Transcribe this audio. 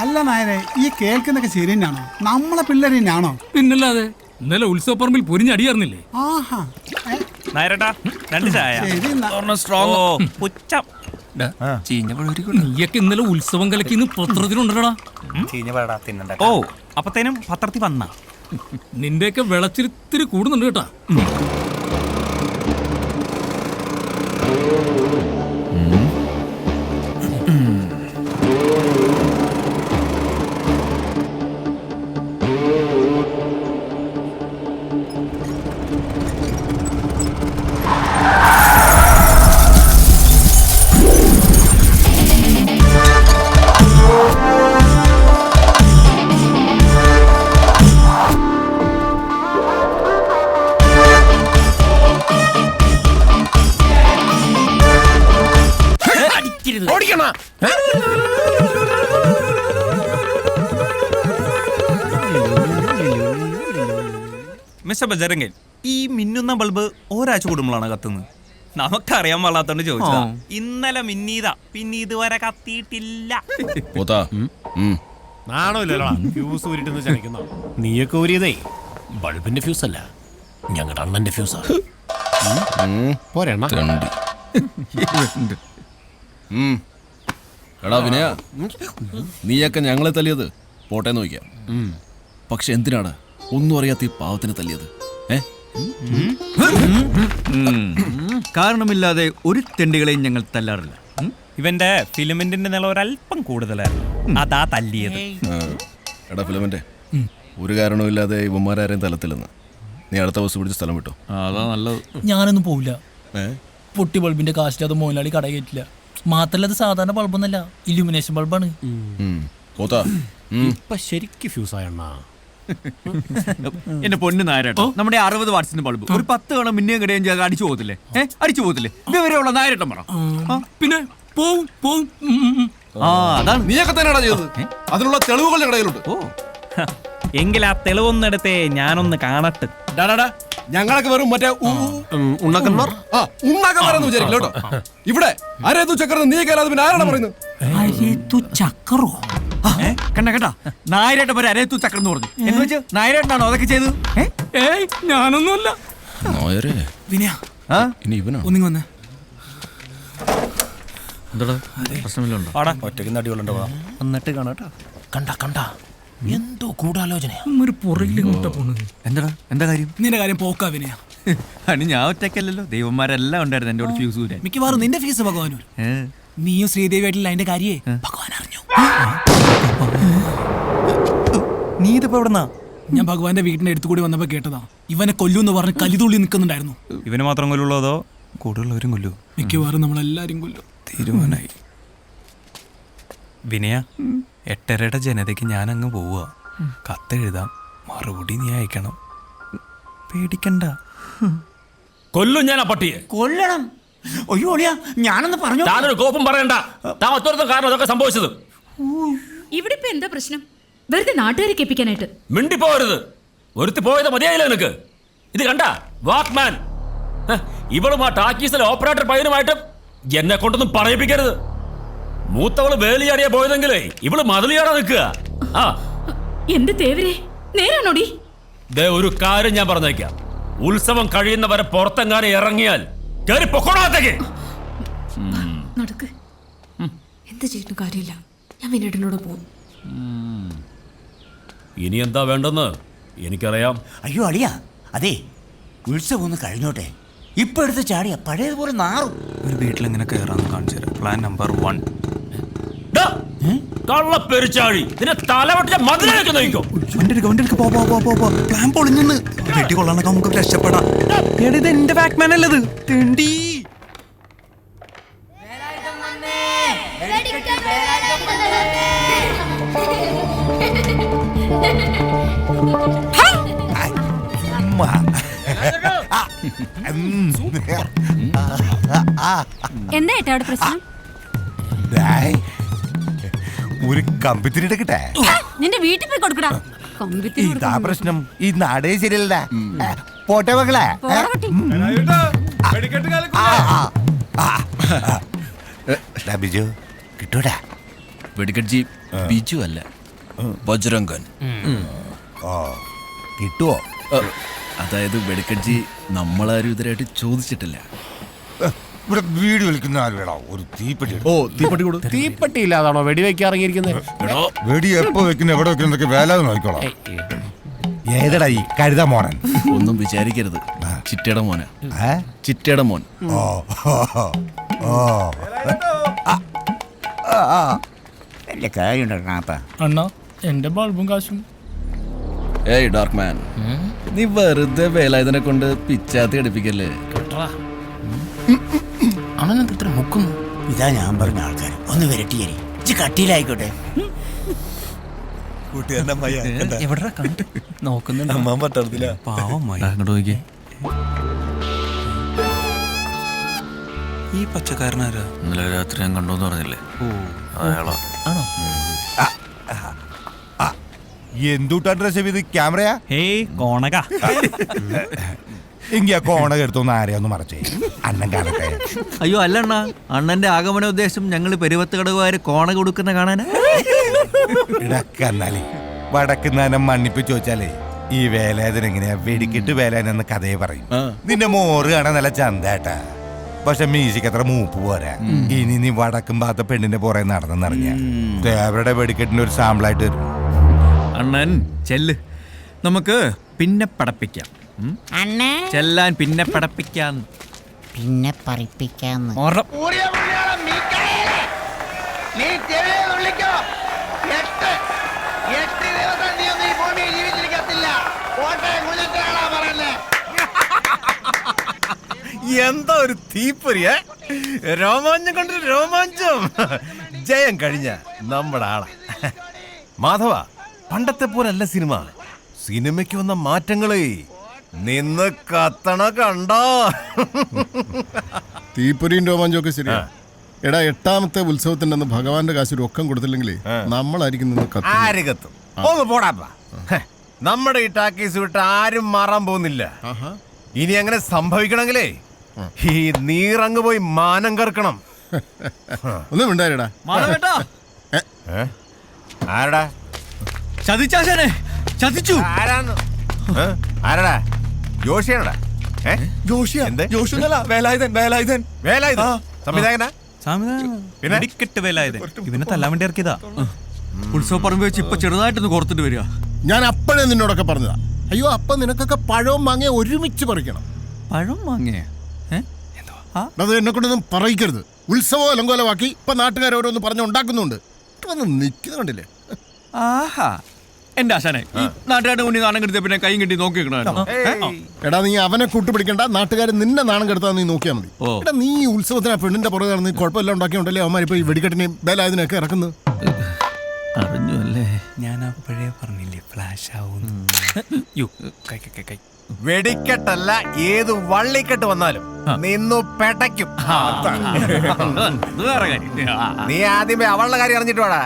അല്ല നായരെ, ഈ കേൾക്കുന്നൊക്കെ ശരി തന്നെയാണോ? നമ്മളെ പിള്ളേർ തന്നെയാണോ? പിന്നല്ലാതെ ഇന്നലെ ഉത്സവപ്പറമ്പിൽ പൊരിഞ്ഞടിയായിരുന്നില്ലേ? ആഹാ, നായരട്ടാ 2 ചായ. നീയൊക്കെ ഇന്നലെ ഉത്സവം കലക്കിന്ന് പത്രത്തിലുണ്ടടാ. ഓ, അപ്പത്തേനും പത്രത്തിൽ വന്ന നിന്റെയൊക്കെ വിളച്ചിരിത്തിരി കൂടുന്നുണ്ട് കേട്ടാ. മിസ്റ്റർ ബജരംഗൻ, ഈ മിന്നുന്ന ബൾബ് ഒരാഴ്ച കൂടുമ്പോഴാണ് കത്തുന്നത്. നമുക്കറിയാൻ പാടാത്തോണ്ട് ചോദിച്ചതാ. ഇന്നലെ മിന്നീതാ, പിന്നെ ഇതുവരെ കത്തിയിട്ടില്ല. നീയൊക്കെ ഊരിയതേ ബൾബിന്റെ ഫ്യൂസ് അല്ല, ഞങ്ങളുടെ അണ്ണന്റെ ഫ്യൂസാ. പോരെണ്ണ എടാ വിനയ, നീയൊക്കെ ഞങ്ങളെ തല്ലിയത് പോട്ടെ നോക്കാം. പക്ഷെ എന്തിനാണ് ഒന്നും അറിയാത്ത ഈ പാവത്തിനെ തല്ലിയത്? കാരണമില്ലാതെ ഒരു തെണ്ടികളെയും ഞങ്ങൾ തല്ലാറില്ല. ഇവന്റെ ഫിലിമെന്റിന്റെ നില ഒരല്പം കൂടുതലായിരുന്നു, അതാ തല്ലിയത്. എടാ ഫിലമെന്റ്, ഒരു കാരണവുമില്ലാതെ ഇവന്മാരാരെയും തലത്തില്ലെന്ന്. നീ അടുത്ത ബസ് പിടിച്ച് സ്ഥലം വിട്ടോ. അതാ നല്ലത്. ഞാനൊന്നും പോവില്ല. പൊട്ടി ബൾബിന്റെ കാശിൽ അത് മോഹൻലാലി കട കയറ്റില്ല. മാത്രല്ല, അത് സാധാരണ ബൾബൊന്നല്ല, ഇല്യൂമിനേഷൻ ബൾബാണ്. ഇപ്പൊ ശരിക്ക് ഫ്യൂസായ എണ്ണ. എന്റെ പൊന്നു നായരേട്ടോ, നമ്മുടെ 60 വാട്സിന്റെ ബൾബ് ഒരു 10 തവണ മിന്നിയും കിടയും ചെയ്ത് അടിച്ചു പോകത്തില്ലേ? അടിച്ചു പോകത്തില്ലേ? ഇതുവരെയുള്ള നായരേട്ടം പറ. പിന്നെ പോവും. അതാണ് നീയൊക്കെ തന്നെയാണോ ചെയ്തത്? അതിനുള്ള തെളിവുകൾ ഞങ്ങളുടെ കയ്യിലുണ്ട്. എങ്കിൽ ആ തെളിവൊന്നെടുത്തേ ഞാനൊന്ന് കാണട്ടെ. ഞങ്ങളൊക്കെ വെറും മറ്റേ ഉണ്ണാക്കന്മാരെന്ന് വിചാരിക്കില്ല കേട്ടോ. ഇവിടെ അരേതു ചക്രം നീ കേരളത്തിൽ പിന്നെ ആരാണ് പറയുന്നത്? ചക്കറോ? കണ്ട കേട്ടാ, നായരേട്ടൻ വരെ അരേത്തു ചക്രം എന്ന് പറഞ്ഞു. എന്ന് വെച്ച് നായരേട്ടനാണോ അതൊക്കെ ചെയ്തത്? ഏയ്, ഞാനൊന്നുമല്ല. വിനയ, ഇനി ഇവനോ? ഒന്നിങ്ങി വന്നേ. എന്താടാ പ്രശ്നമില്ല? ഒറ്റയ്ക്ക് നടികളുണ്ടോ? എന്നിട്ട് കാണാട്ടാ. കണ്ട എന്തോ ഗൂഢാലോചനയാ. ഒരു പുറകിലിങ്ങോട്ടാ പോണത്. എന്താ കാര്യം? നിന്റെ കാര്യം പോക്കാ വിനയ. അനി ഞാൻ ഒറ്റയ്ക്കല്ലല്ലോ, ദൈവന്മാരെല്ലാം ഉണ്ടായിരുന്നു എന്റെ കൂടെ ഫ്യൂസ് ഊരാൻ. മിക്കവാറും നിന്റെ ഫീസ് ഭഗവാനൂർ. നീയും ശ്രീദേവിയായിട്ടില്ല അതിന്റെ കാര്യേ ഭഗവാൻ അറിഞ്ഞു. നീ ഇതിപ്പോ എവിടെന്നാ? ഞാൻ ഭഗവാന്റെ വീടിന്റെ അടുത്തുകൂടി വന്നപ്പോ കേട്ടതാ. ഇവനെ കൊല്ലൂന്ന് പറഞ്ഞ് കലിതുള്ളി നിൽക്കുന്നുണ്ടായിരുന്നു. ഇവന് മാത്രം കൊല്ലുള്ളൂ അതോ കൂടുതലുള്ളവരും കൊല്ലൂ? മിക്കവാറും നമ്മളെല്ലാരും കൊല്ലും. തീരുമാനായി. വിനയ, 8:30 ജനതയ്ക്ക് ഞാൻ അങ്ങ് പോവുക. കത്തെഴുതാം, മറുപടി നീ അയക്കണം. പേടിക്കണ്ട. കൊല്ലും ഞാൻ ആ പട്ടിയെ. കൊല്ലണം? അയ്യോ ഒളിയാ, ഞാനൊന്ന് പറഞ്ഞു. താനൊരു കോപ്പം പറയണ്ട. താൻ ഒറ്റ കാരണം അതൊക്കെ സംഭവിച്ചത്. ഇവിടെ ഇപ്പൊ എന്താ പ്രശ്നം? വെറുതെ നാട്ടുകാരെ കേൾപ്പിക്കാനായിട്ട് മിണ്ടിപ്പോരുത്. ഒരുത്തി പോയത് മതിയായില്ല നിനക്ക്. ഇത് കണ്ട വാക്മാൻ, ഇവളും ആ ടാക്കീസിലെ ഓപ്പറേറ്റർ പയ്യനുമായിട്ട് എന്നെ കൊണ്ടൊന്നും പറയിപ്പിക്കരുത്. മൂത്തവള് വേലിയാടിയാ പോയതെങ്കിലേ ഇവള് മതിലിയാടാ നിൽക്കുക. എന്റെ തേവരെ, നേരാണോടി? ഒരു കാര്യം ഞാൻ പറഞ്ഞേക്കാം, ഉത്സവം കഴിയുന്നവരെ പുറത്തെങ്ങാനും ഇറങ്ങിയാൽ കേറി പൊക്കോളാത്തേക്ക്. നടക്ക്. എന്ത് ചെയ്തിട്ടും കാര്യമില്ല, ഞാൻ വിനേട്ടനോട് പോകും. ഇനി എന്താ വേണ്ടെന്ന് എനിക്കറിയാം. അയ്യോ അളിയ, അതെ, ഉത്സവം ഒന്ന് കഴിഞ്ഞോട്ടെ. ഇപ്പൊ എടുത്ത് ചാടിയ പഴയതുപോലെ നാറും. ഒരു വീട്ടിലെങ്ങനെ കയറാന്ന് കാണിച്ചു തരാം. Plan number 1. കള്ളപ്പെരിച്ചാഴി, നിന്നെ തലവെട്ടിച്ച മതിലേക്ക് നയിക്കോ. പ്ലാൻ പൊളിഞ്ഞെന്ന് വെട്ടി കൊള്ളാനൊക്കെ നമുക്ക് രക്ഷപ്പെടാം. ഇത് എന്റെ ബാക്ക്മാൻ അല്ലത്, തെണ്ടി. എന്താ ഏട്ടാ അവിടെ പ്രശ്നം? ഒരു കമ്പിത്തിരി കിട്ടെ നിന്റെ വീട്ടിൽ പോയി കൊടുക്കടാ. ഇതാ പ്രശ്നം. ഈ നാടേ ശരിയല്ല. പോട്ടെ മകളെ. ബിജു കിട്ടൂടാ. വെടിക്കട്ജി ബിജു അല്ല, ബജ്രംഗൻ. കിട്ടുവോ? അതായത് വെടിക്കട്ജി നമ്മളാരും ഇതുവരെയായിട്ട് ചോദിച്ചിട്ടില്ല. ഇവിടെ വീട് വിളിക്കുന്ന ആരുവേടാ ഒരു തീപ്പെട്ടി. ഓ, തീപ്പെട്ടി കൊടു. തീപ്പെട്ടി ഇല്ലാതാണോ വെടിവെക്കാൻ ഇറങ്ങിയിരിക്കുന്നത്? വെടി എപ്പോ വെക്കുന്ന എവിടെ വെക്കുന്നതൊക്കെ വേല നോക്കിക്കോളാം. ഏതടാ ഈ കരുത മോനൻ? ഒന്നും വിചാരിക്കരുത്, ചിറ്റയുടെ മോനാ. ചിറ്റയുടെ മോൻ. ഓ ഓ വലിയ കാര്യമുണ്ടാ. അണ്ണാ എന്റെ ബൾബും കാശും. ഏയ് ഡാർക്ക് മാൻ, നീ വെറുതെ വേലായുധനെ കൊണ്ട് പിച്ചാത്തി അടിപ്പിക്കല്ലേ. അണ്ണൻ ഇത്ര മുക്കുന്നു. ഇതാ ഞാൻ പറഞ്ഞ ആൾക്കാർ ഒന്ന് വരട്ടിയേരി കട്ടിയിലായിക്കോട്ടെ. എവിടെ കണ്ടു നോക്കുന്നുണ്ട്. അങ്ങോട്ട് നോക്കിയേ. ഈ പച്ചക്കാരനാരാ? ഇന്നലെ രാത്രി ഞാൻ കണ്ടോന്ന് പറഞ്ഞില്ലേ, അയാളാ. ആണോ? എന്തുട്ടാ ഡ്രസ് ചെയ്ത് ക്യാമറയാ? ഹേയ് കോണക. എങ്കി ആ കോണക എടുത്തൊന്ന് ആരെയൊന്ന് മറച്ചേ, അണ്ണൻ കാണട്ടെ. അയ്യോ അല്ല അണ്ണാ, അണ്ണന്റെ ആഗമന ഉദ്ദേശം ഞങ്ങൾ പെരുവത്ത് കടകുകാര് കോണ കൊടുക്കുന്ന കാണാനാ. ഇടക്കന്നാലേ വടക്കുന്നാനം മണ്ണിപ്പിച്ച് ചോദിച്ചാലേ ഈ വേലായുധൻ എങ്ങനെയാ വെടിക്കിട്ട് വേലാനെന്ന് കഥയെ പറയും. നിന്റെ മോറ് കാണാൻ നല്ല ചന്തേട്ടാ, പക്ഷെ മ്യൂസിക് അത്ര മൂപ്പ് പോരാ. ഇനി നീ വടക്കും ഭാഗത്തെ പെണ്ണിന്റെ പുറകെ നടന്നെന്നറിഞ്ഞ ദേവരുടെ വെടിക്കെട്ടിന്റെ ഒരു സാമ്പിളായിട്ട് വരും. അണ്ണൻ ചെല്ല്, നമുക്ക് പിന്നെ പടപ്പിക്കാം. ചെല്ലാൻ പിന്നെ പടപ്പിക്കാം. പിന്നെ പറിപ്പിക്കാന്ന്. എന്താ ഒരു തീപ്പൊരിയ രോമാഞ്ചം കൊണ്ട് രോമാഞ്ചം. ജയം കഴിഞ്ഞ നമ്മുടെ ആളാ മാധവ. പണ്ടത്തെ പോലല്ല സിനിമ. സിനിമയ്ക്ക് വന്ന മാറ്റങ്ങളെ നിന്ന് കത്തണ കണ്ടോ. തീപ്പൊരിയും രോമാഞ്ചൊക്കെ ശരിയാ. എടാ, 8ാമത്തെ ഉത്സവത്തിന്റെ ഭഗവാന്റെ കാശ് രൊക്കം കൊടുത്തില്ലെങ്കിൽ നമ്മളായിരിക്കും നിന്ന് കത്തുന്നത്. ആര് കത്തും? ഒന്ന് പോടാ. നമ്മുടെ ഈ ടാക്കീസ് വിട്ട് ആരും മാറാൻ പോകുന്നില്ല. ഇനി അങ്ങനെ സംഭവിക്കണമെങ്കിലേ ഈ നീറങ്ങ് പോയി മാനം കറക്കണം. ഒന്നും ഉണ്ടായിരടാ. ആരടാ ചതിച്ചാശാനെ, ചതിച്ചു. ആരാന്ന്? ആരടാ? ജോഷിയാണടാ? വേലായുധൻ വേലായുധൻ വേലായുധൻ സംവിധായകനാ? പിന്നെ ടിക്കറ്റ് വേലായുധൻ ഇവനെ തല്ലാൻ വേണ്ടി ഇറക്കിയതാ. ഉത്സവ പറമ്പ് വെച്ച് ഇപ്പൊ ചെറുതായിട്ടൊന്ന് കോർത്തിട്ട് വരിക. ഞാൻ അപ്പഴേ നിന്നോടൊക്കെ പറഞ്ഞതാ. അയ്യോ, അപ്പൊ നിനക്കൊക്കെ പഴവും മാങ്ങ ഒരുമിച്ച് പറിക്കണം. പഴം വാങ്ങിയ അത് എന്നെ കൊണ്ടൊന്നും പറയിക്കരുത്. ഉത്സവം അലങ്കോലമാക്കി ഇപ്പൊ നാട്ടുകാരോരോന്ന് പറഞ്ഞുണ്ടാക്കുന്നുണ്ട്. നിൽക്കുന്നത് കണ്ടില്ലേ? ആഹാ, എന്റെ ആശാനെ, നാട്ടുകാരുടെ മുന്നിൽ നാണം കെടുത്തിയ പിന്നെ കൈയും കെട്ടി നോക്കി വെക്കണമായിരുന്നു. എടാ, നീ അവനെ കൂട്ടുപിടിക്കണ്ട. നാട്ടുകാർ നിന്നെ നാണം കെടുത്താ നീ നോക്കിയാൽ മതി. എടാ, നീ ഈ ഉത്സവത്തിന് ആ പെണ്ണിന്റെ പുറകെ നടന്ന് കുഴപ്പമില്ല ഉണ്ടാക്കിയുണ്ടല്ലേ അവന്മാരിപ്പോ ഈ വെടിക്കെട്ടിനെയും വേലായുധനെയൊക്കെ ഇറക്കുന്നത്. അറിഞ്ഞു അല്ലേ? ഞാൻ അപ്പോഴേ പറഞ്ഞില്ലേ ഫ്ലാഷ് ആവും. വെടിക്കെട്ടല്ല, ഏത് വള്ളിക്കെട്ട് വന്നാലും നിന്നു പെടയ്ക്കും. അത് വേറെ കാര്യം. നീ ആദ്യമേ അവളുടെ കാര്യം അറിഞ്ഞിട്ട് വേടാ.